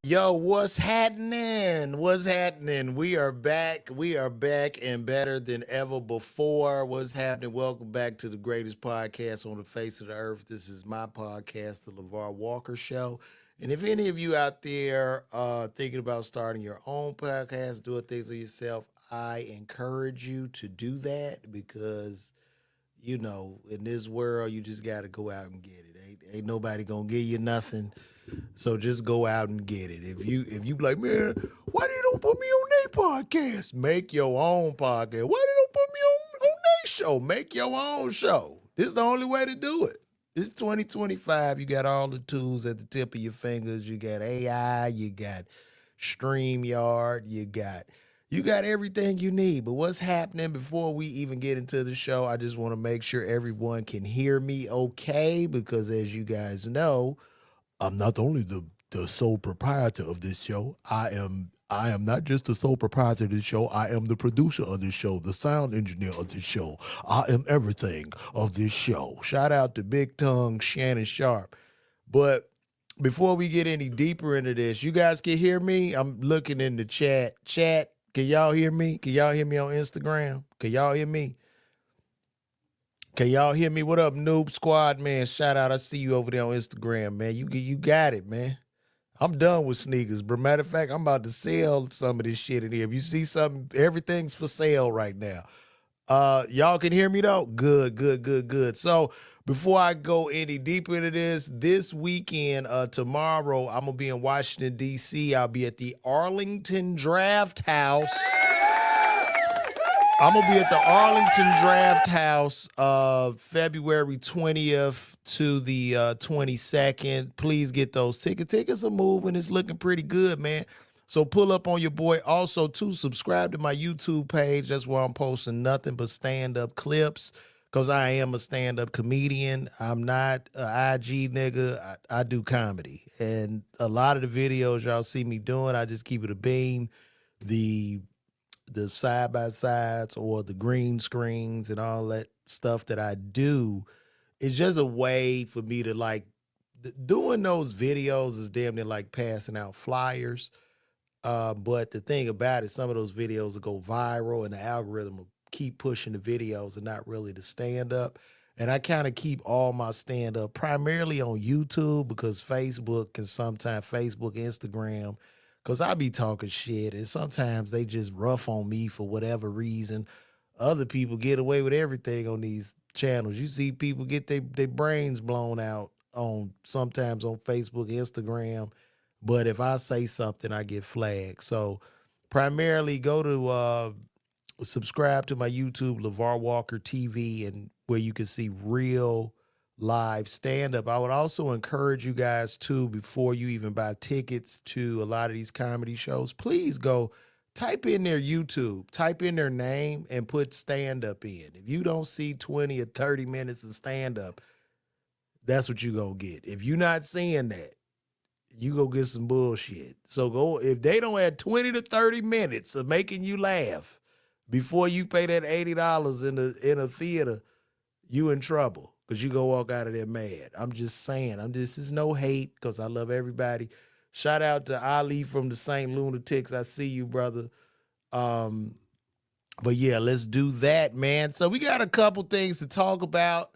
Yo, what's happening? What's happening? We are back. We are back and better than ever before. What's happening? Welcome back to the greatest podcast on the face of the earth. This is my podcast, The LaVar Walker Show. And if any of you out there thinking about starting your own podcast, doing things for yourself, I encourage you to do that because in this world, you just got to go out and get it. Ain't nobody gonna give you nothing. So just go out and get it. If you be like, man, why they don't put me on their podcast? Make your own podcast. Why they don't put me on their show? Make your own show. This is the only way to do it. It's 2025. You got all the tools at the tip of your fingers. You got AI. You got StreamYard. You got everything you need. But what's happening before we even get into the show? I just want to make sure everyone can hear me okay because, as you guys know, I'm not only the sole proprietor of this show. I am not just the sole proprietor of this show. I am the producer of this show, the sound engineer of this show. I am everything of this show. Shout out to Big Tongue Shannon Sharp. But before we get any deeper into this, you guys can hear me. I'm looking in the chat. Chat, can y'all hear me? Can y'all hear me on Instagram? Can y'all hear me? Can y'all hear me? What up, Noob Squad, man? Shout out. I see you over there on Instagram, man. You got it, man. I'm done with sneakers, bro. Matter of fact, I'm about to sell some of this shit in here. If you see something, everything's for sale right now. Y'all can hear me though? Good. So before I go any deeper into this weekend, tomorrow, I'm gonna be in Washington, D.C. I'll be at the Arlington Draft House. I'm going to be at the Arlington Draft House February 20th to the 22nd. Please get those tickets. Tickets are moving. It's looking pretty good, man. So pull up on your boy. Also, too, subscribe to my YouTube page. That's where I'm posting nothing but stand-up clips because I am a stand-up comedian. I'm not an IG nigga. I do comedy. And a lot of the videos y'all see me doing, I just keep it a beam. The side by sides or the green screens and all that stuff that I do is just a way for me to doing those videos is damn near like passing out flyers. But the thing about it, some of those videos will go viral and the algorithm will keep pushing the videos and not really the stand up. And I kind of keep all my stand up primarily on YouTube because Facebook, Instagram, because I be talking shit, and sometimes they just rough on me for whatever reason. Other people get away with everything on these channels. You see people get their brains blown out sometimes on Facebook, Instagram. But if I say something, I get flagged. So primarily go to subscribe to my YouTube, LaVar Walker TV, and where you can see real live stand-up. I would also encourage you guys too, before you even buy tickets to a lot of these comedy shows, please go type in their YouTube, type in their name and put stand-up in. If you don't see 20 or 30 minutes of stand-up, that's what you're gonna get. If you're not seeing that, you go get some bullshit. So go, if they don't have 20 to 30 minutes of making you laugh before you pay that $80 in a theater, you in trouble. Because you gonna walk out of there mad. I'm just saying. This is no hate because I love everybody. Shout out to Ali from the St. Lunatics. I see you, brother. But yeah, let's do that, man. So we got a couple things to talk about.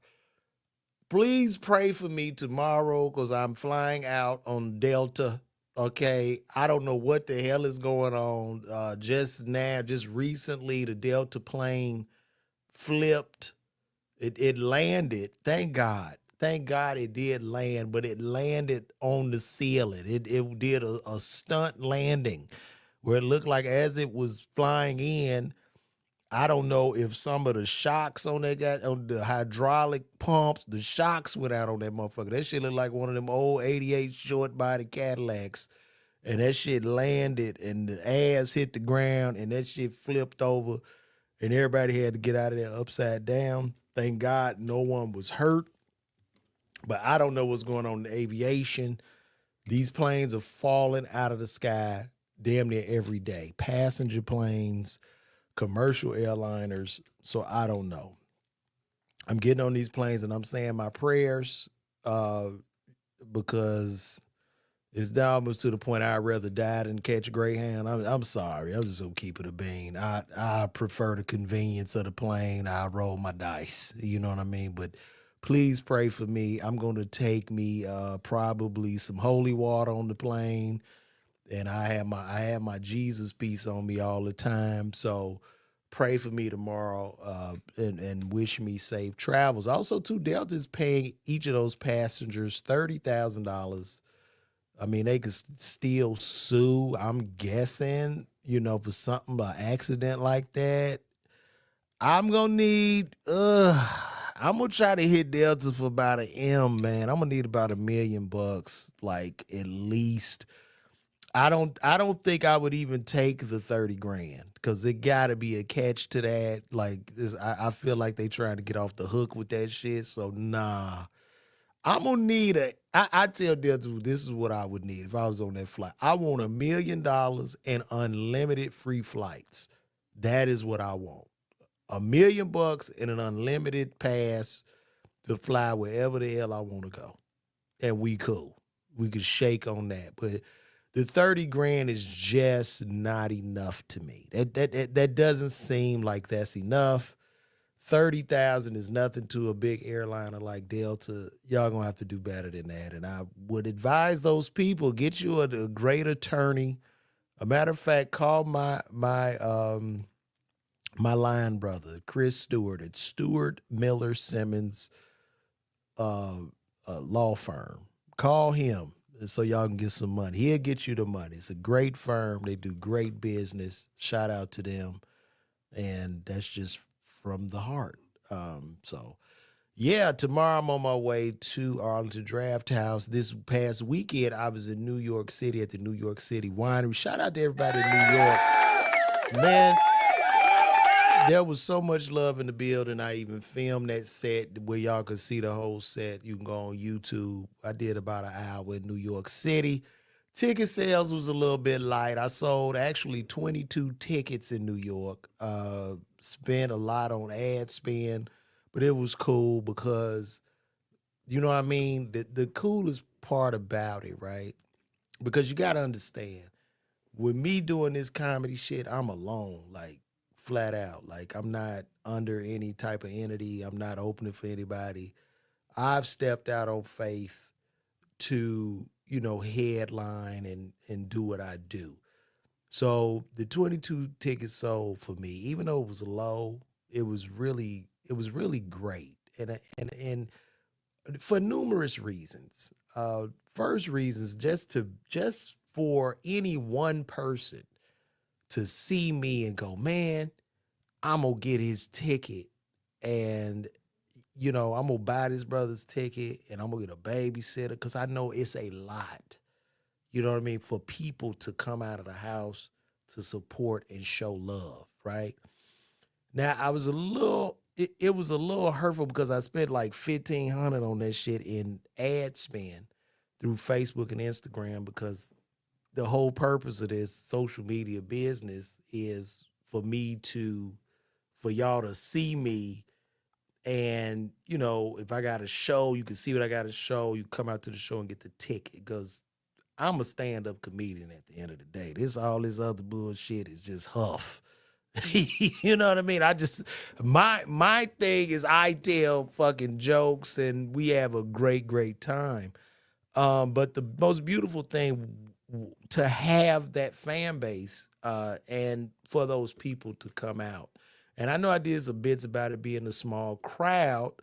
Please pray for me tomorrow because I'm flying out on Delta. Okay. I don't know what the hell is going on. Just recently, the Delta plane flipped. It landed. Thank God. Thank God it did land, but it landed on the ceiling. It did a stunt landing where it looked like as it was flying in, I don't know if some of the shocks on the hydraulic pumps, the shocks went out on that motherfucker. That shit looked like one of them old 88 short body Cadillacs. And that shit landed and the ass hit the ground and that shit flipped over and everybody had to get out of there upside down. Thank God no one was hurt. But I don't know what's going on in aviation. These planes are falling out of the sky damn near every day. Passenger planes, commercial airliners. So I don't know. I'm getting on these planes and I'm saying my prayers because, It's almost to the point I'd rather die than catch a Greyhound. I'm sorry. I'm just gonna keep it a bean. I prefer the convenience of the plane. I roll my dice. You know what I mean? But please pray for me. I'm gonna take me probably some holy water on the plane, and I have my Jesus piece on me all the time. So pray for me tomorrow, and wish me safe travels. Also, too, Delta's paying each of those passengers $30,000. I mean, they could still sue, I'm guessing, for something, an accident like that. I'm gonna need, I'm gonna try to hit Delta for about an M, man. I'm gonna need about $1 million, like at least. I don't think I would even take the 30 grand because it gotta be a catch to that. Like this, I feel like they trying to get off the hook with that shit. So nah. I'm gonna need I tell Delta this is what I would need if I was on that flight. I want $1 million and unlimited free flights. That is what I want. $1 million and an unlimited pass to fly wherever the hell I want to go. And we cool. We could shake on that. But the 30 grand is just not enough to me. That doesn't seem like that's enough. 30,000 is nothing to a big airliner like Delta. Y'all gonna have to do better than that. And I would advise those people, get you a great attorney. A matter of fact, call my line brother, Chris Stewart at Stewart Miller Simmons law firm. Call him so y'all can get some money. He'll get you the money. It's a great firm. They do great business. Shout out to them. And that's just from the heart. So yeah, tomorrow I'm on my way to Arlington Draft House. This past weekend, I was in New York City at the New York City Winery. Shout out to everybody in New York. Man, there was so much love in the building. I even filmed that set where y'all could see the whole set. You can go on YouTube. I did about an hour in New York City. Ticket sales was a little bit light. I sold actually 22 tickets in New York. Spent a lot on ad spend, but it was cool because, you know what I mean? The coolest part about it, right? Because you got to understand, with me doing this comedy shit, I'm alone, like flat out. Like I'm not under any type of entity. I'm not opening for anybody. I've stepped out on faith to, headline and do what I do. So the 22 tickets sold for me, even though it was low, it was really great. And for numerous reasons. First reasons just for any one person to see me and go, man, I'm gonna get his ticket, and I'm gonna buy this brother's ticket, and I'm gonna get a babysitter because I know it's a lot. You know what I mean? For people to come out of the house to support and show love, right? Now I was a little it was a little hurtful because I spent like 1,500 on that shit in ad spend through Facebook and Instagram because the whole purpose of this social media business is for y'all to see me. And, if I got a show, you can see what I got to show. You come out to the show and get the ticket because I'm a stand-up comedian at the end of the day. All this other bullshit is just huff. You know what I mean? My thing is I tell fucking jokes and we have a great, great time. But the most beautiful thing to have that fan base and for those people to come out. And I know I did some bits about it being a small crowd,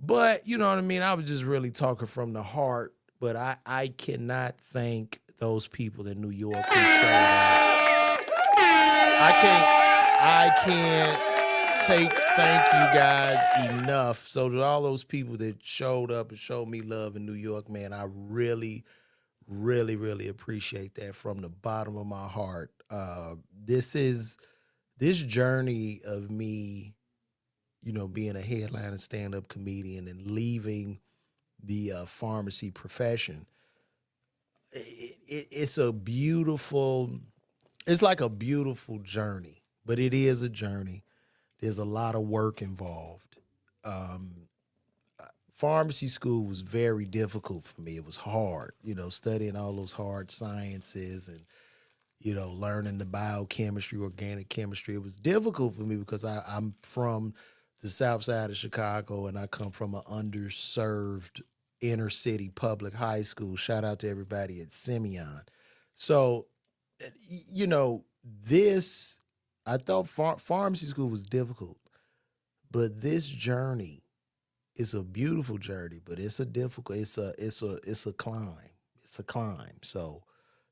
but you know what I mean? I was just really talking from the heart. But I cannot thank those people in New York who showed up. I can't thank you guys enough. So to all those people that showed up and showed me love in New York, man, I really, really, really appreciate that from the bottom of my heart. This journey of me, being a headliner stand-up comedian and leaving the pharmacy profession. It's like a beautiful journey, but it is a journey. There's a lot of work involved. pharmacy school was very difficult for me. It was hard, studying all those hard sciences and, learning the biochemistry, organic chemistry. It was difficult for me because I'm from the south side of Chicago and I come from an underserved inner city public high school. Shout out to everybody at Simeon. So, this, I thought pharmacy school was difficult, but this journey is a beautiful journey, but it's a difficult, it's a climb. It's a climb. So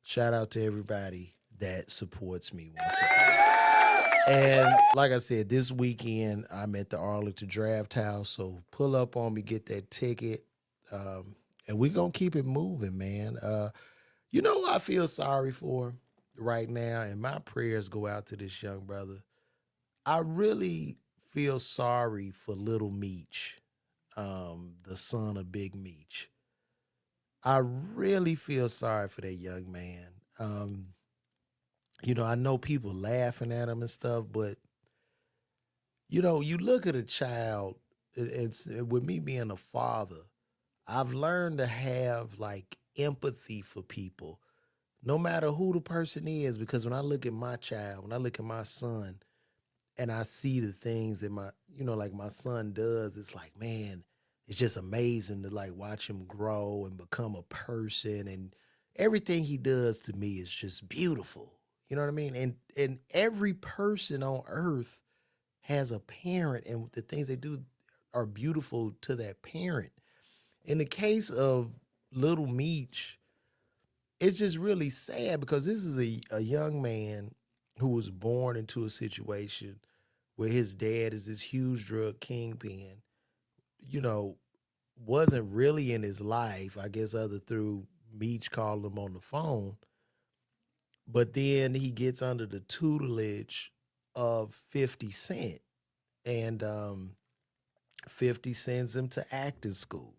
shout out to everybody that supports me once again. And like I said, this weekend I'm at the Arlington Draft House. So pull up on me, get that ticket. And we're going to keep it moving, man. You know who I feel sorry for right now? And my prayers go out to this young brother. I really feel sorry for Lil Meech, the son of Big Meech. I really feel sorry for that young man. I know people laughing at him and stuff, but, you look at a child, it's with me being a father, I've learned to have like empathy for people, no matter who the person is, because when I look at my child, when I look at my son, and I see the things that like my son does, it's like, man, it's just amazing to like watch him grow and become a person, and everything he does to me is just beautiful. You know what I mean? And every person on earth has a parent, and the things they do are beautiful to that parent. In the case of Lil Meech, it's just really sad because this is a young man who was born into a situation where his dad is this huge drug kingpin, wasn't really in his life, I guess, other through Meech calling him on the phone. But then he gets under the tutelage of 50 Cent. And 50 sends him to acting school.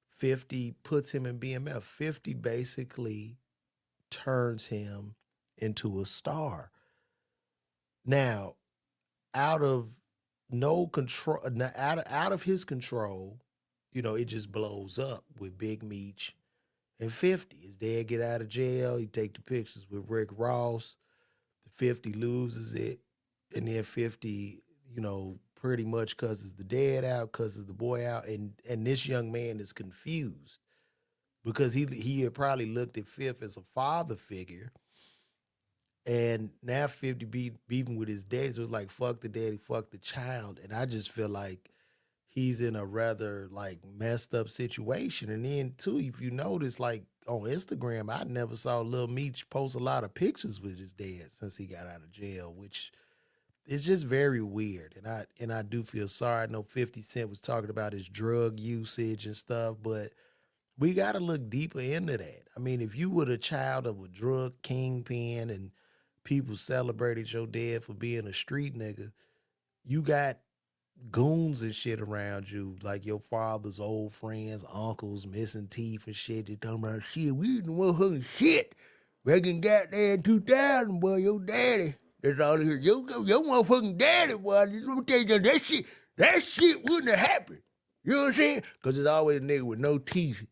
50 puts him in BMF. 50 basically turns him into a star. Now, out of no control, out of his control, it just blows up with Big Meech and 50. His dad get out of jail. He take the pictures with Rick Ross. 50 loses it. And then 50, pretty much cusses the dad out, cusses the boy out. And this young man is confused because he had probably looked at Fifth as a father figure. And now 50 beefing with his daddy. So it's like, fuck the daddy, fuck the child. And I just feel like he's in a rather like messed up situation. And then too, if you notice, like on Instagram, I never saw Lil Meech post a lot of pictures with his dad since he got out of jail, which is just very weird. And I do feel sorry. I know 50 Cent was talking about his drug usage and stuff, but we got to look deeper into that. I mean, if you were the child of a drug kingpin and people celebrated your dad for being a street nigga, you got goons and shit around you, like your father's old friends, uncles, missing teeth and shit. They talking about shit. We the motherfucking shit. Back in goddamn 2000, boy, your daddy. That's all here. Your motherfucking daddy, boy. Let me tell you, that shit wouldn't have happened. You know what I'm saying? Because there's always a nigga with no teeth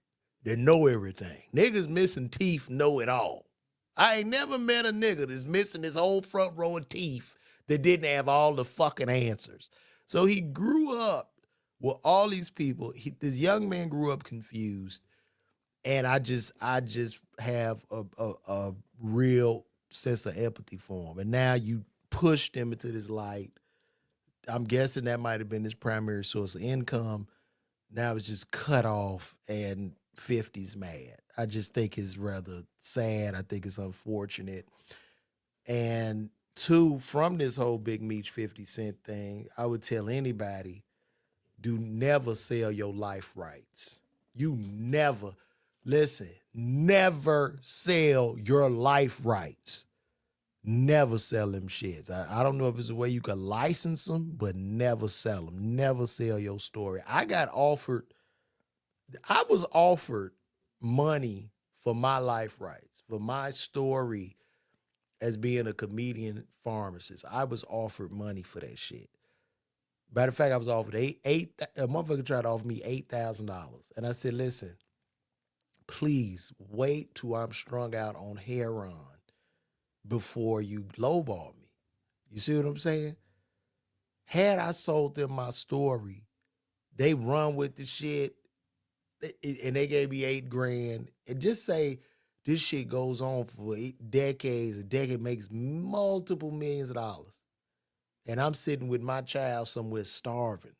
that know everything. Niggas missing teeth know it all. I ain't never met a nigga that's missing his whole front row of teeth that didn't have all the fucking answers. So he grew up with all these people. This young man grew up confused, and I just have a real sense of empathy for him. And now you pushed him into this light. I'm guessing that might have been his primary source of income. Now it's just cut off, and 50's mad. I just think it's rather sad. I think it's unfortunate. And two, from this whole Big Meech 50 Cent thing, I would tell anybody, do never sell your life rights. You never, listen, never sell your life rights. Never sell them shits. I don't know if it's a way you could license them, but never sell them. Never sell your story. I was offered money for my life rights, for my story as being a comedian pharmacist. I was offered money for that shit. Matter of fact, I was offered a motherfucker tried to offer me $8,000. And I said, listen, please wait till I'm strung out on heroin before you lowball me. You see what I'm saying? Had I sold them my story, they run with the shit and they gave me $8 grand. And just say this shit goes on for decades. A decade makes multiple millions of dollars. And I'm sitting with my child somewhere starving.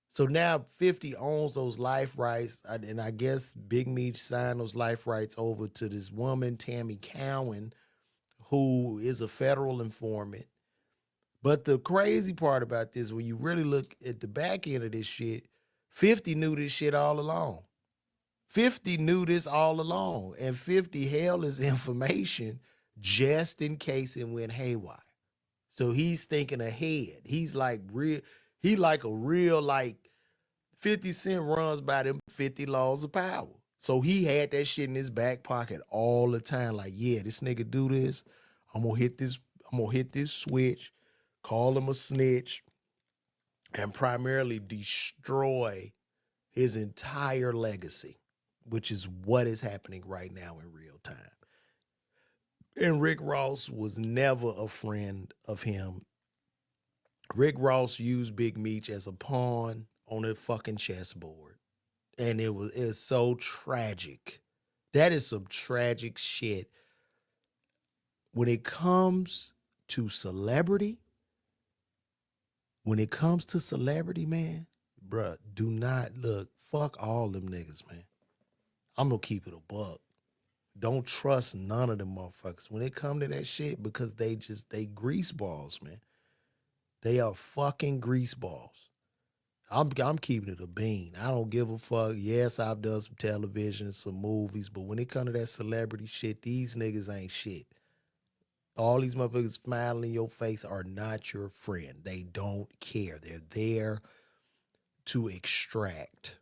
So now 50 owns those life rights, and I guess Big Meech signed those life rights over to this woman, Tammy Cowan, who is a federal informant. But the crazy part about this, when you really look at the back end of this shit, 50 knew this shit all along. 50 knew this all along, and 50 held his information just in case it went haywire. So he's thinking ahead. He's like real, he like a real, like 50 Cent runs by them 50 laws of power. So he had that shit in his back pocket all the time. Like, yeah, this nigga do this. I'm gonna hit this switch, call him a snitch, and primarily destroy his entire legacy, which is what is happening right now in real time. And Rick Ross was never a friend of him. Rick Ross used Big Meech as a pawn on a fucking chessboard. And it's so tragic. That is some tragic shit. When it comes to celebrity, man, bruh, do not look, fuck all them niggas, man. I'm gonna keep it a buck. Don't trust none of them motherfuckers when it come to that shit, because they grease balls, man. They are fucking grease balls. I'm keeping it a bean. I don't give a fuck. Yes, I've done some television, some movies, but when it come to that celebrity shit, these niggas ain't shit. All these motherfuckers smiling in your face are not your friend. They don't care. They're there to extract.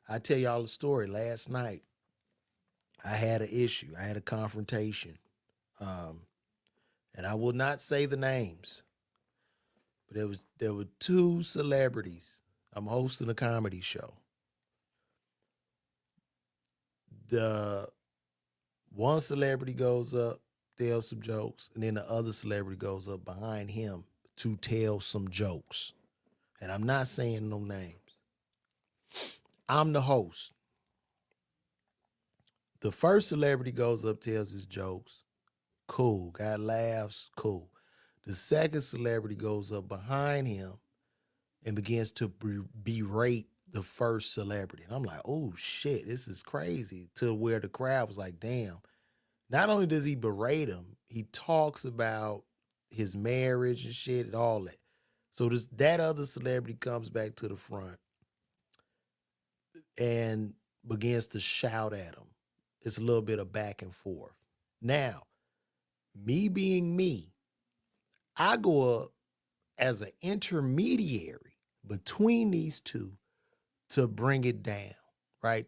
I tell y'all a story. Last night, I had an issue. I had a confrontation. And I will not say the names, but there were two celebrities. I'm hosting a comedy show. The one celebrity goes up, tells some jokes, and then the other celebrity goes up behind him to tell some jokes. And I'm not saying no names. I'm the host. The first celebrity goes up, tells his jokes. Cool. Got laughs. Cool. The second celebrity goes up behind him and begins to berate the first celebrity. And I'm like, oh shit, this is crazy. To where the crowd was like, damn. Not only does he berate him, he talks about his marriage and shit and all that. So that other celebrity comes back to the front and begins to shout at him. It's a little bit of back and forth. Now, me being me, I go up as an intermediary between these two to bring it down, right?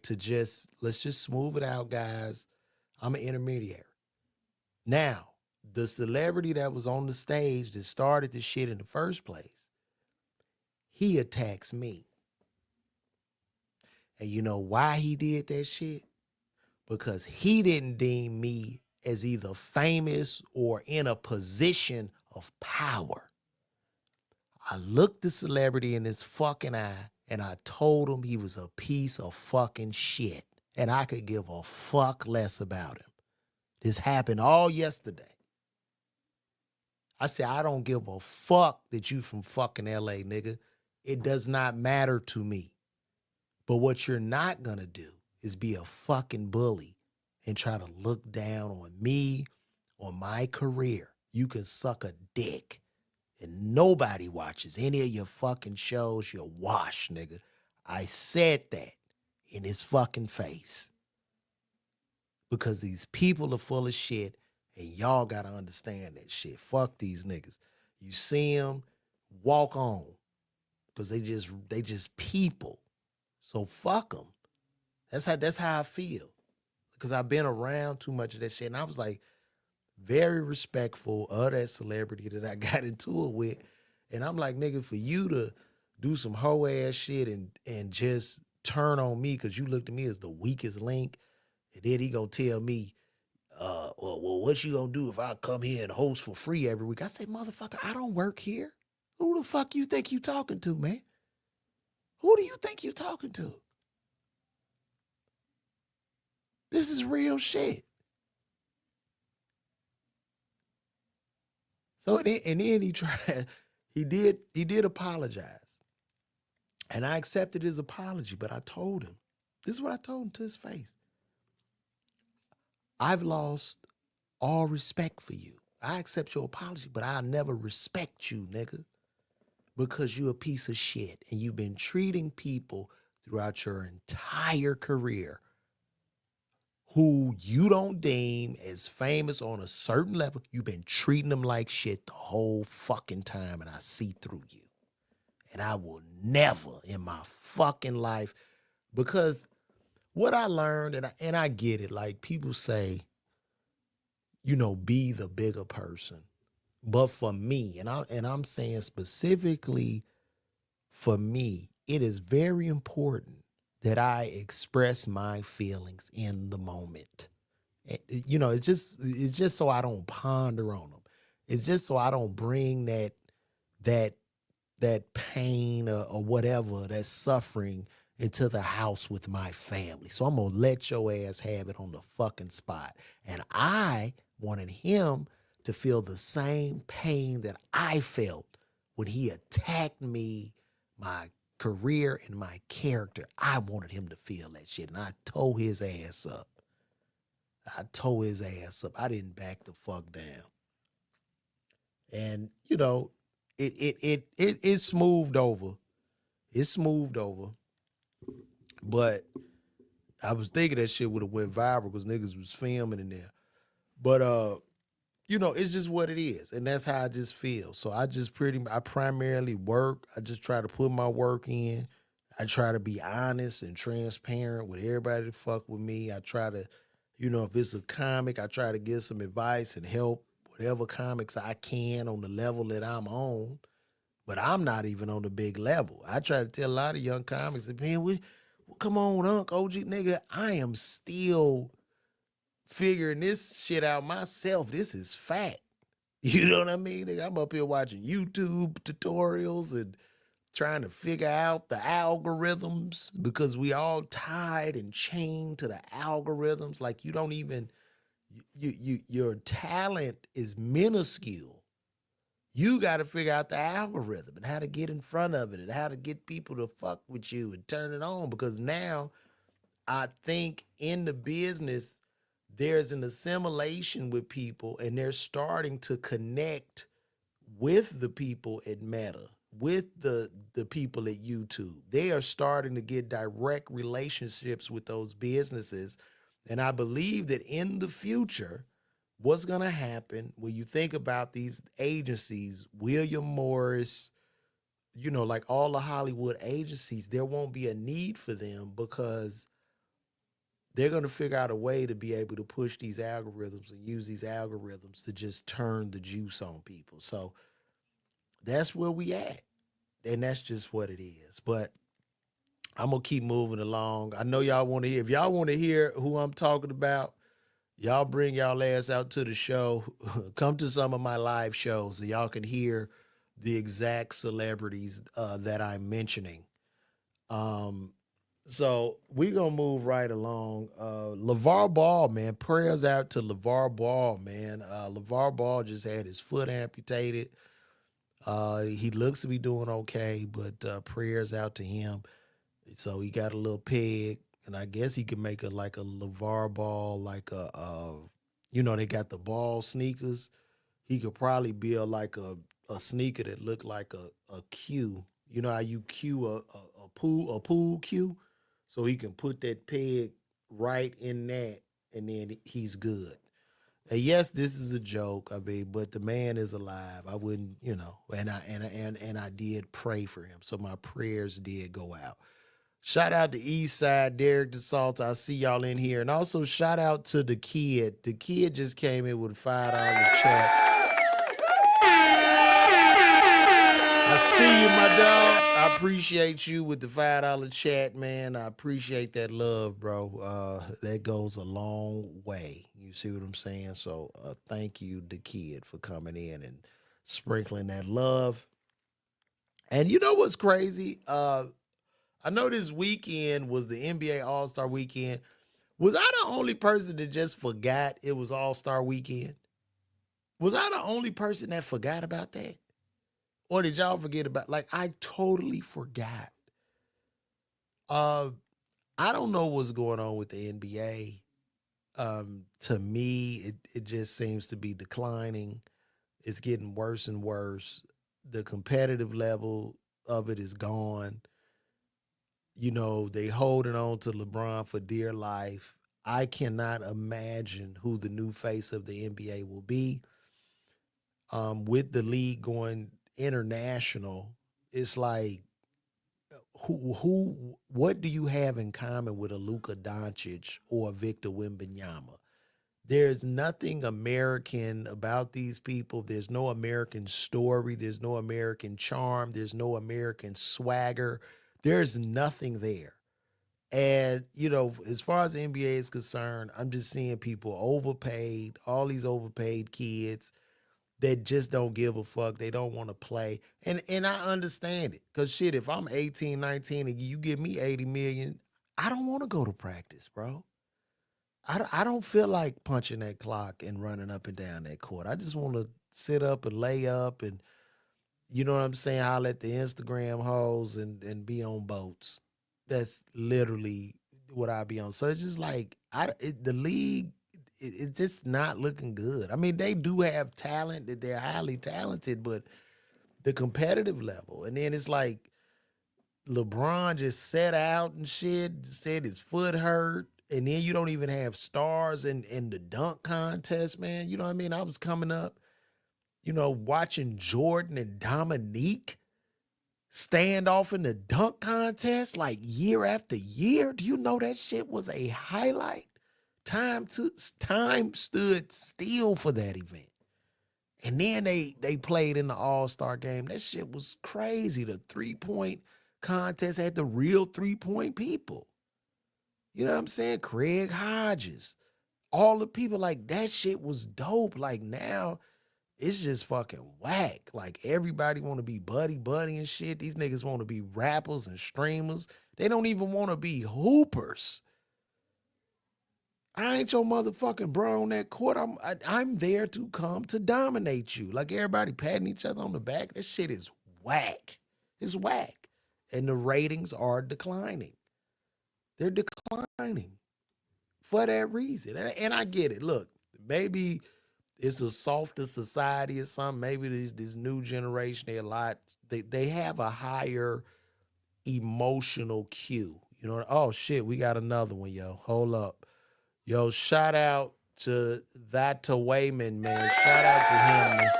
Let's just smooth it out, guys. I'm an intermediary. Now, the celebrity that was on the stage that started this shit in the first place, he attacks me. And you know why he did that shit? Because he didn't deem me as either famous or in a position of power. I looked the celebrity in his fucking eye and I told him he was a piece of fucking shit and I could give a fuck less about him. This happened all yesterday. I said, I don't give a fuck that you from fucking LA, nigga. It does not matter to me. But what you're not gonna do is be a fucking bully and try to look down on me or my career. You can suck a dick and nobody watches any of your fucking shows. You're washed, nigga. I said that in his fucking face. Because these people are full of shit and y'all gotta understand that shit. Fuck these niggas. You see them, walk on. Because they just people. So fuck them. That's how I feel. Because I've been around too much of that shit. And I was like very respectful of that celebrity that I got into it with. And I'm like, nigga, for you to do some hoe ass shit and just turn on me because you looked at me as the weakest link, and then he gonna tell me, well, what you gonna do if I come here and host for free every week? I say, motherfucker, I don't work here. Who the fuck you think you talking to, man? Who do you think you talking to? This is real shit. So and then he tried, he did apologize. And I accepted his apology, but I told him, this is what I told him to his face. I've lost all respect for you. I accept your apology, but I'll never respect you, nigga, because you're a piece of shit and you've been treating people throughout your entire career who you don't deem as famous on a certain level. You've been treating them like shit the whole fucking time, and I see through you. And I will never in my fucking life, because what I learned, and I get it, like people say, you know, be the bigger person. But for me, and I'm saying specifically for me, it is very important that I express my feelings in the moment. You know, it's just so I don't ponder on them. It's just so I don't bring that pain or whatever, that suffering into the house with my family. So I'm going to let your ass have it on the fucking spot. And I wanted him to feel the same pain that I felt when he attacked me, my career and my character. I wanted him to feel that shit. And I tore his ass up. I didn't back the fuck down. And, you know, it smoothed over. It smoothed over. But I was thinking that shit would have went viral because niggas was filming in there. But you know, it's just what it is. And that's how I just feel. So I primarily work. I just try to put my work in. I try to be honest and transparent with everybody that fuck with me. I try to, you know, if it's a comic, I try to give some advice and help whatever comics I can on the level that I'm on. But I'm not even on the big level. I try to tell a lot of young comics, man, come on, Unc, OG, nigga, I am still figuring this shit out myself. This is fact. You know what I mean? Nigga, I'm up here watching YouTube tutorials and trying to figure out the algorithms because we all tied and chained to the algorithms. Like you don't even, your talent is minuscule. You got to figure out the algorithm and how to get in front of it and how to get people to fuck with you and turn it on. Because now I think in the business, there's an assimilation with people and they're starting to connect with the people at Meta, with the people at YouTube. They are starting to get direct relationships with those businesses. And I believe that in the future, what's going to happen when you think about these agencies, William Morris, you know, like all the Hollywood agencies, there won't be a need for them because they're going to figure out a way to be able to push these algorithms and use these algorithms to just turn the juice on people. So that's where we at. And that's just what it is. But I'm going to keep moving along. I know y'all want to hear. If y'all want to hear who I'm talking about, y'all bring y'all ass out to the show. Come to some of my live shows so y'all can hear the exact celebrities that I'm mentioning. So we're going to move right along. LaVar Ball, man, prayers out to LaVar Ball, man. LaVar Ball just had his foot amputated. He looks to be doing okay, but prayers out to him. So he got a little peg, and I guess he can make a LaVar Ball, like you know, they got the ball sneakers. He could probably build like a sneaker that looked like a cue. You know how you cue a pool cue? So he can put that peg right in that, and then he's good. And yes, this is a joke, I mean, but the man is alive. I wouldn't, you know, and I did pray for him. So my prayers did go out. Shout out to Eastside, Derek DeSalt. I see y'all in here. And also shout out to the kid. The kid just came in with a $5 check. see you, my dog. I appreciate you with the $5 chat, man. I appreciate that love, bro. That goes a long way. You see what I'm saying? So thank you, the kid, for coming in and sprinkling that love. And you know what's crazy? I know this weekend was the NBA All-Star weekend. Was I the only person that just forgot it was All-Star weekend? Was I the only person that forgot about that? Or did y'all forget about, like, I totally forgot. Uh I don't know what's going on with the NBA. To me, it just seems to be declining. It's getting worse and worse. The competitive level of it is gone. You know, they holding on to LeBron for dear life. I cannot imagine who the new face of the NBA will be. With the league going international, it's like what do you have in common with a Luka Doncic or a Victor Wembanyama? There's nothing American about these people. There's no American story. There's no American charm. There's no American swagger. There's nothing there. And, you know, as far as the NBA is concerned, I'm just seeing people overpaid, all these overpaid kids that just don't give a fuck. They don't want to play. And I understand it. Because shit, if I'm 18, 19 and you give me 80 million, I don't want to go to practice, bro. I don't feel like punching that clock and running up and down that court. I just want to sit up and lay up and, you know what I'm saying? I'll let the Instagram hoes and be on boats. That's literally what I be on. So it's just like the league, it's just not looking good. I mean, they do have talent, that they're highly talented, but the competitive level, and then it's like LeBron just set out and shit, said his foot hurt, and then you don't even have stars in the dunk contest, man. You know what I mean? I was coming up, you know, watching Jordan and Dominique stand off in the dunk contest like year after year. Do you know that shit was a highlight? Time stood still for that event. And then they played in the All-Star game. That shit was crazy. The three-point contest had the real three-point people. You know what I'm saying? Craig Hodges. All the people, like, that shit was dope. Like, now it's just fucking whack. Like, everybody want to be buddy and shit. These niggas want to be rappers and streamers. They don't even want to be hoopers. I ain't your motherfucking bro on that court. I'm there to come to dominate you. Like, everybody patting each other on the back. That shit is whack. It's whack. And the ratings are declining. They're declining for that reason. And I get it. Look, maybe it's a softer society or something. Maybe this new generation, they have a higher emotional cue. You know, oh shit, we got another one, yo. Hold up. Yo, shout out to that to Wayman, man. Shout out to him, man.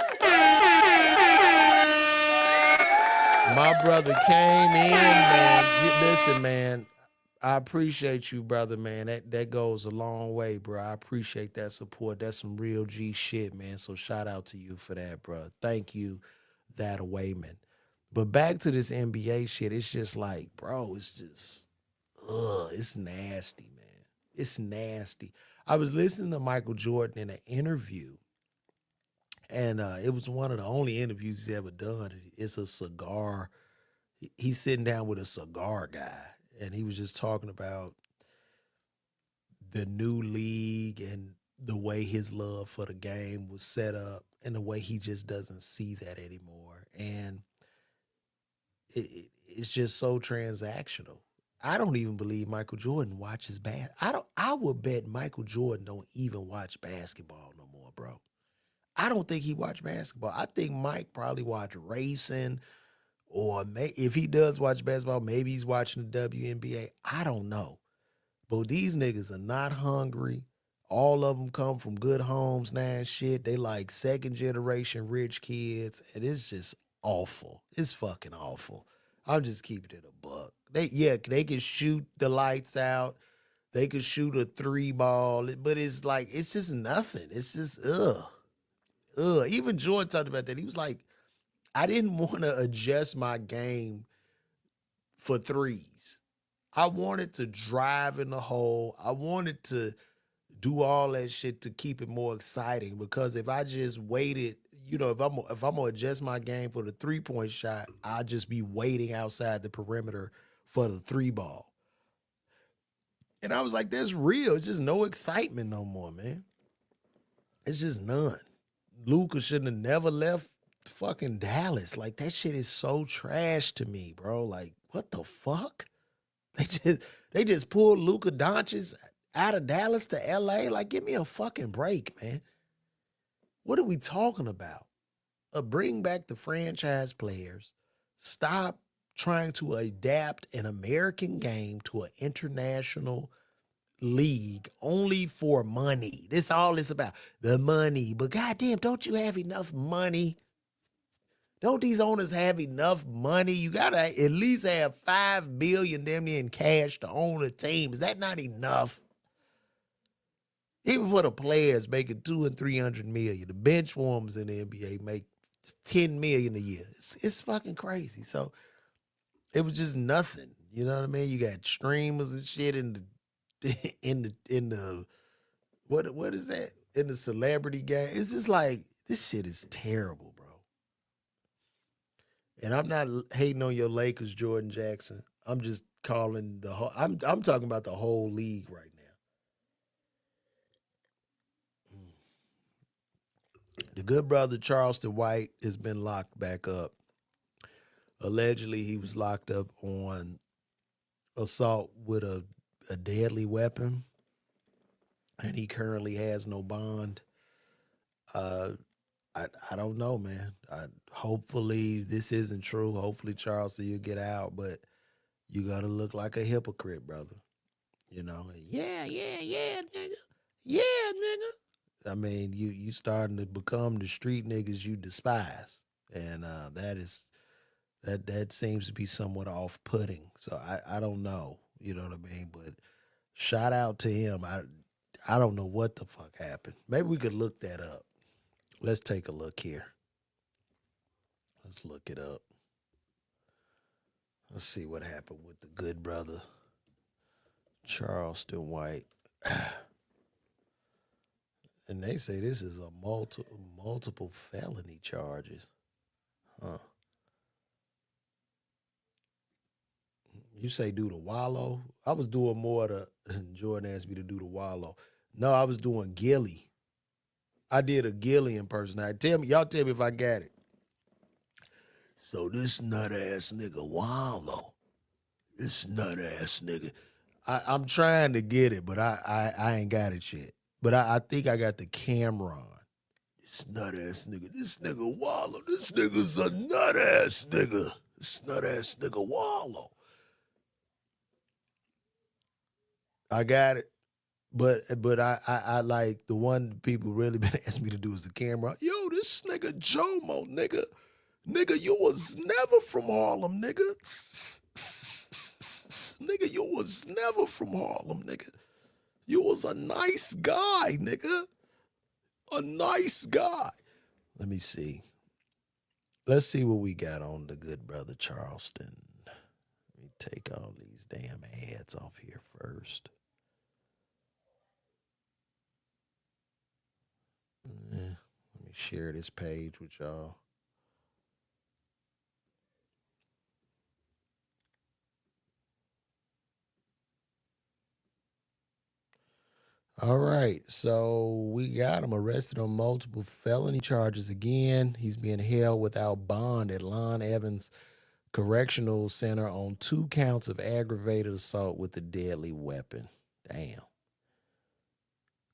My brother came in, man. Listen, man. I appreciate you, brother, man. That goes a long way, bro. I appreciate that support. That's some real G shit, man. So shout out to you for that, bro. Thank you, that Wayman. But back to this NBA shit, it's just like, bro, it's just, it's nasty, man. It's nasty. I was listening to Michael Jordan in an interview, and it was one of the only interviews he's ever done. It's a cigar. He's sitting down with a cigar guy, and he was just talking about the new league and the way his love for the game was set up and the way he just doesn't see that anymore. And it's just so transactional. I don't even believe Michael Jordan watches I would bet Michael Jordan don't even watch basketball no more, bro. I don't think he watched basketball. I think Mike probably watched racing, or if he does watch basketball, maybe he's watching the WNBA. I don't know. But these niggas are not hungry. All of them come from good homes now and shit. They like second generation rich kids, and it's just awful. It's fucking awful. I'm just keeping it a buck. They can shoot the lights out. They could shoot a three ball, but it's like, it's just nothing. It's just, ugh. Even Jordan talked about that. He was like, I didn't want to adjust my game for threes. I wanted to drive in the hole. I wanted to do all that shit to keep it more exciting, because if I just waited, if I'm gonna adjust my game for the 3-point shot, I'll just be waiting outside the perimeter for the three ball. And I was like, that's real. It's just no excitement no more, man. It's just none. Luka shouldn't have never left fucking Dallas. Like, that shit is so trash to me, bro. Like, what the fuck? They just pulled Luka Doncic out of Dallas to LA. Like, give me a fucking break, man. What are we talking about? Bring back the franchise players. Stop trying to adapt an American game to an international league only for money. This all is about the money. But goddamn, don't you have enough money? Don't these owners have enough money? You gotta at least have $5 billion damn near in cash to own a team. Is that not enough? Even for the players making $200 and $300 million, the bench warmers in the NBA make $10 million a year. It's fucking crazy. So it was just nothing. You know what I mean? You got streamers and shit in the what is that? In the celebrity game. It's just like, this shit is terrible, bro. And I'm not hating on your Lakers, Jordan Jackson. I'm just calling the whole, I'm talking about the whole league right now. The good brother Charleston White has been locked back up. Allegedly, he was locked up on assault with a deadly weapon, and he currently has no bond. I don't know, man. Hopefully this isn't true. Hopefully, Charleston, you get out, but you gotta look like a hypocrite, brother. You know? Yeah, nigga. Yeah, nigga. I mean, you starting to become the street niggas you despise, and that seems to be somewhat off putting. So I don't know. You know what I mean? But shout out to him. I don't know what the fuck happened. Maybe we could look that up. Let's take a look here. Let's look it up. Let's see what happened with the good brother Charleston White. And they say this is a multiple felony charges. Huh. You say do the wallow? I was doing more to Jordan asked me to do the wallow. No, I was doing Gilly. I did a Gilly impersonation. Y'all tell me if I got it. So this nut ass nigga wallow. This nut ass nigga. I'm trying to get it, but I ain't got it yet. But I think I got the camera on. This nut ass nigga. This nigga wallow. This nigga's a nut ass nigga. This nut ass nigga wallow. I got it. But I like the one people really been asking me to do is the camera. Yo, this nigga Jomo, nigga. Nigga, you was never from Harlem, nigga. Nigga, you was never from Harlem, nigga. You was a nice guy, nigga. A nice guy. Let me see. Let's see what we got on the good brother Charleston. Let me take all these damn ads off here first. Let me share this page with y'all. All right, so we got him arrested on multiple felony charges again. He's being held without bond at Lon Evans Correctional Center on 2 counts of aggravated assault with a deadly weapon. Damn.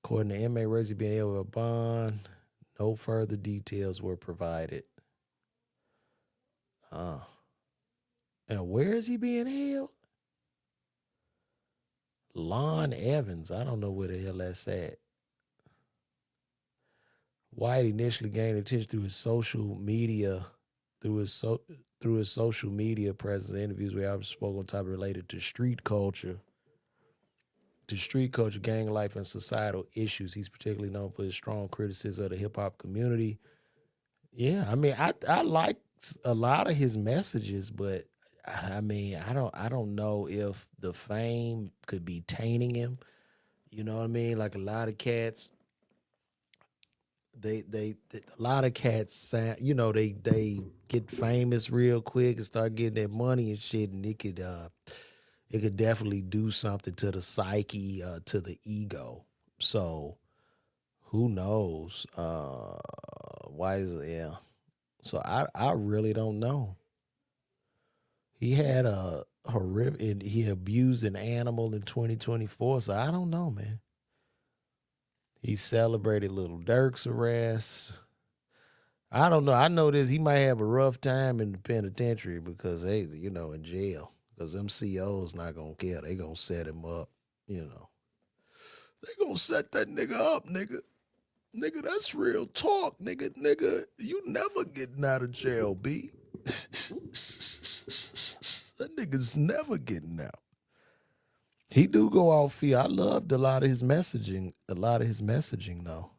According to inmate Rosie being held with a bond, no further details were provided. And where is he being held? Lon Evans. I don't know where the hell that's at. White initially gained attention through his social media, through his social media presence, interviews where I spoke on topics related to street culture, gang life, and societal issues. He's particularly known for his strong criticism of the hip hop community. Yeah, I mean, I like a lot of his messages, but I mean, I don't know if the fame could be tainting him. You know what I mean? Like a lot of cats, a lot of cats sound, they get famous real quick and start getting that money and shit, and it could definitely do something to the psyche, to the ego. So who knows? Why is it? Yeah. So I really don't know. He had a horrific, and he abused an animal in 2024. So I don't know, man. He celebrated Little Dirk's arrest. I don't know. I know this. He might have a rough time in the penitentiary because in jail. Because them COs not gonna care. They gonna set him up. They gonna set that nigga up, nigga. Nigga, that's real talk, nigga. Nigga, you never getting out of jail, B. That nigga's never getting out. He do go off fear. I loved a lot of his messaging. Though.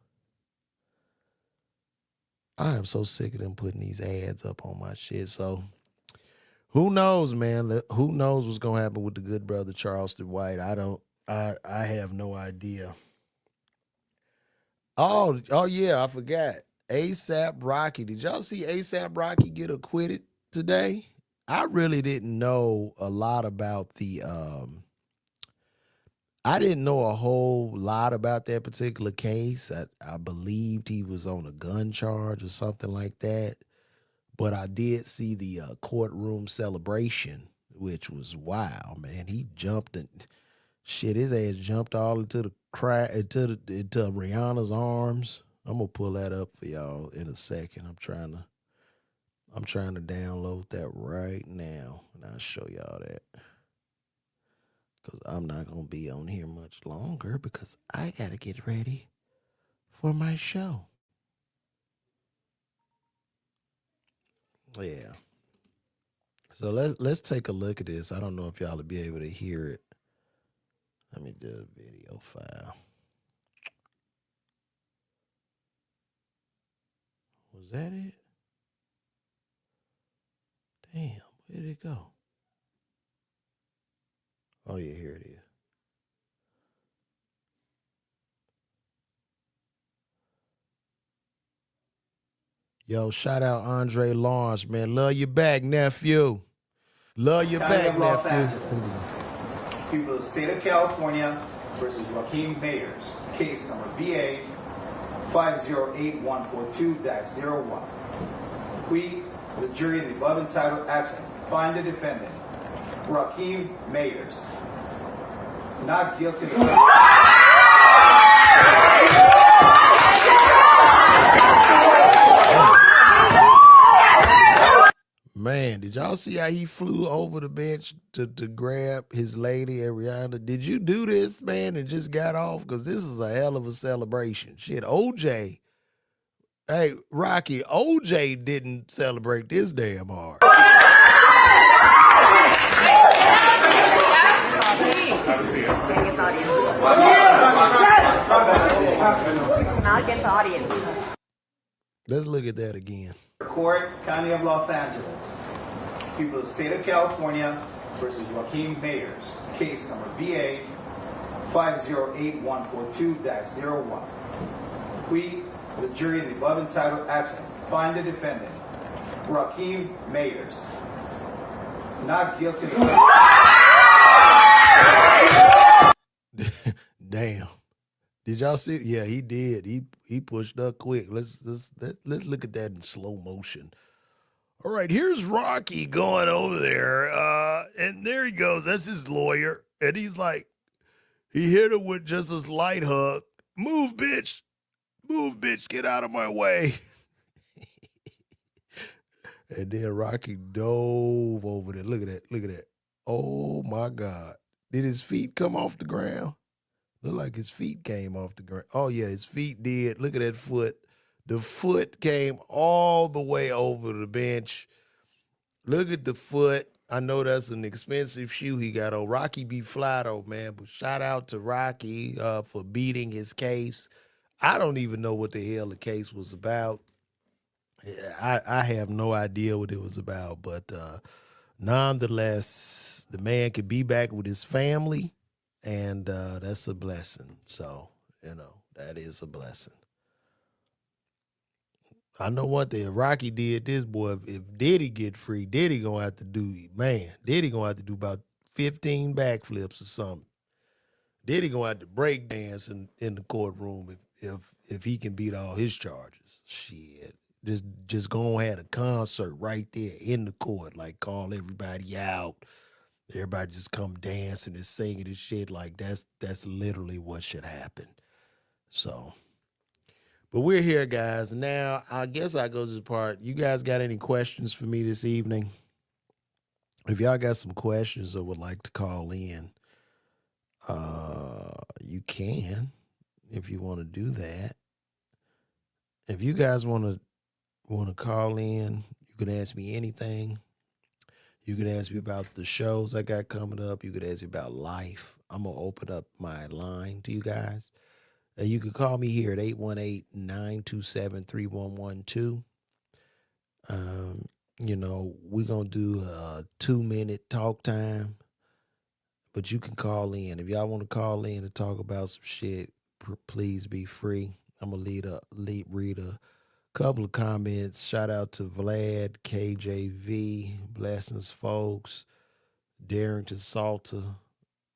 I am so sick of them putting these ads up on my shit. So who knows, man? Who knows what's gonna happen with the good brother Charleston White? I have no idea. Oh yeah, I forgot. ASAP Rocky. Did y'all see ASAP Rocky get acquitted today? I really didn't know a lot about I didn't know a whole lot about that particular case. I believed he was on a gun charge or something like that. But I did see the courtroom celebration, which was wild, man. He jumped and shit, his ass jumped all into the into Rihanna's arms. I'm gonna pull that up for y'all in a second. I'm trying to download that right now, and I'll show y'all that. Because I'm not gonna be on here much longer because I gotta get ready for my show. Yeah. So let's take a look at this. I don't know if y'all will be able to hear it. Let me do a video file. Was that it? Damn, where did it go? Oh yeah, here it is. Yo, shout out Andre Lawrence, man. Love you back, nephew. Love you back, nephew. People of the state of California versus Joaquin Mayers, case number BA 508142-01. We, the jury in the above entitled action, find the defendant, Joaquin Mayers, not guilty of Man, did y'all see how he flew over the bench to grab his lady Ariana? Did you do this, man, and just got off? Because this is a hell of a celebration. Shit, OJ. Hey, Rocky, OJ didn't celebrate this damn hard. Now get the audience. Let's look at that again. Court, County of Los Angeles. People of the state of California versus Joaquin Mayers, case number BA 508142-01. We, the jury in the above entitled action, find the defendant, Joaquin Mayers, not guilty of Damn. Did y'all see it? Yeah, he did. He pushed up quick. Let's look at that in slow motion. All right, here's Rocky going over there. And there he goes. That's his lawyer. And he's like, he hit her with just a light hug. Move, bitch. Move, bitch. Get out of my way. And then Rocky dove over there. Look at that. Look at that. Oh, my God. Did his feet come off the ground? Look like his feet came off the ground. Oh, yeah, his feet did. Look at that foot. The foot came all the way over the bench. Look at the foot. I know that's an expensive shoe he got on. Rocky be fly though, man. But shout out to Rocky for beating his case. I don't even know what the hell the case was about. I have no idea what it was about, but nonetheless, the man could be back with his family, and that's a blessing. So, that is a blessing. I know one thing. If Rocky did this, boy, if Diddy get free, Diddy gonna have to Diddy gonna have to do about 15 backflips or something. Diddy gonna have to break dance in the courtroom if he can beat all his charges. Shit. Just go and have a concert right there in the court, like call everybody out. Everybody just come dancing and singing and shit. Like that's literally what should happen. So, but we're here, guys. Now I guess I go to the part. You guys got any questions for me this evening? If y'all got some questions or would like to call in, you can if you want to do that. If you guys want to call in, you can ask me anything. You can ask me about the shows I got coming up. You could ask me about life. I'm going to open up my line to you guys. You can call me here at 818-927-3112. We're going to do a 2-minute talk time, but you can call in. If y'all want to call in and talk about some shit, please be free. I'm going to read a couple of comments. Shout out to Vlad, KJV, blessings, folks. Darrington Salter.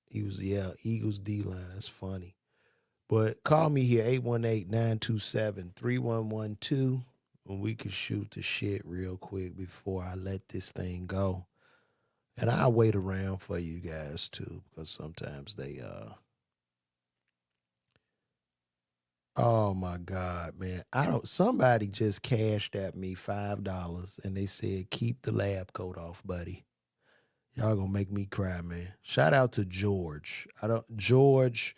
He was, Eagles D-line. That's funny. But call me here, 818-927-3112, and we can shoot the shit real quick before I let this thing go. And I'll wait around for you guys, too, because sometimes they, oh, my God, man. Somebody just cashed at me $5, and they said, keep the lab coat off, buddy. Y'all gonna make me cry, man. Shout out to George. George,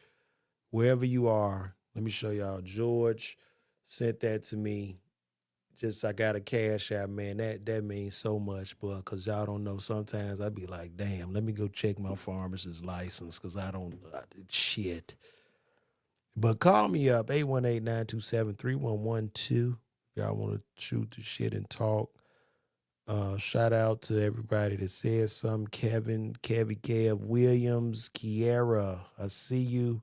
wherever you are, let me show y'all. George sent that to me. I got a cash out, man. That means so much, boy, because y'all don't know. Sometimes I be like, damn, let me go check my pharmacist license because shit. But call me up, 818-927-3112. Y'all want to shoot the shit and talk. Shout out to everybody that said something. Kevin, Kev Williams, Kiera, I see you.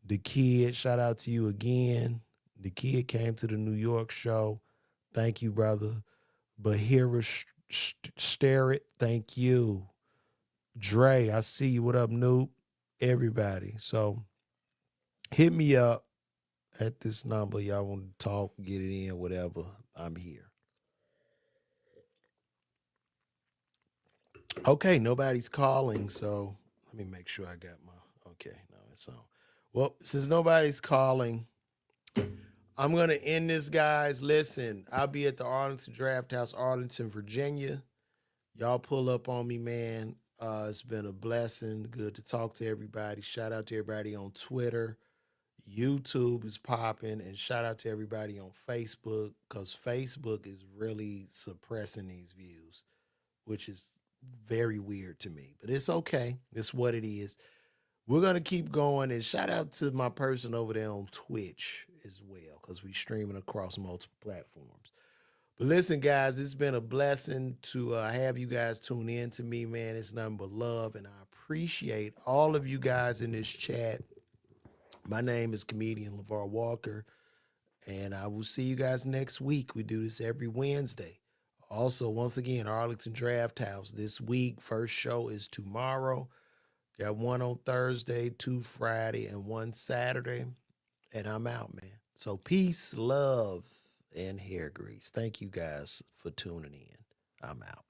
The Kid, shout out to you again. The Kid came to the New York show. Thank you, brother. Bahira Starrett, thank you. Dre, I see you. What up, Noob? Everybody. So hit me up at this number. Y'all want to talk, get it in, whatever. I'm here. Okay, nobody's calling, so let me make sure I got okay, no, it's on. Well, since nobody's calling, I'm going to end this, guys. Listen, I'll be at the Arlington Draft House, Arlington, Virginia. Y'all pull up on me, man. It's been a blessing. Good to talk to everybody. Shout out to everybody on Twitter. YouTube is popping, and shout out to everybody on Facebook, because Facebook is really suppressing these views, which is very weird to me, but it's okay. It's what it is. We're going to keep going, and shout out to my person over there on Twitch as well, because we're streaming across multiple platforms. But listen, guys, it's been a blessing to have you guys tune in to me, man. It's nothing but love, and I appreciate all of you guys in this chat. My name is comedian LaVar Walker, and I will see you guys next week. We do this every Wednesday. Also, once again, Arlington Draft House this week. First show is tomorrow. Got one on Thursday, 2 Friday, and 1 Saturday. And I'm out, man. So peace, love, and hair grease. Thank you guys for tuning in. I'm out.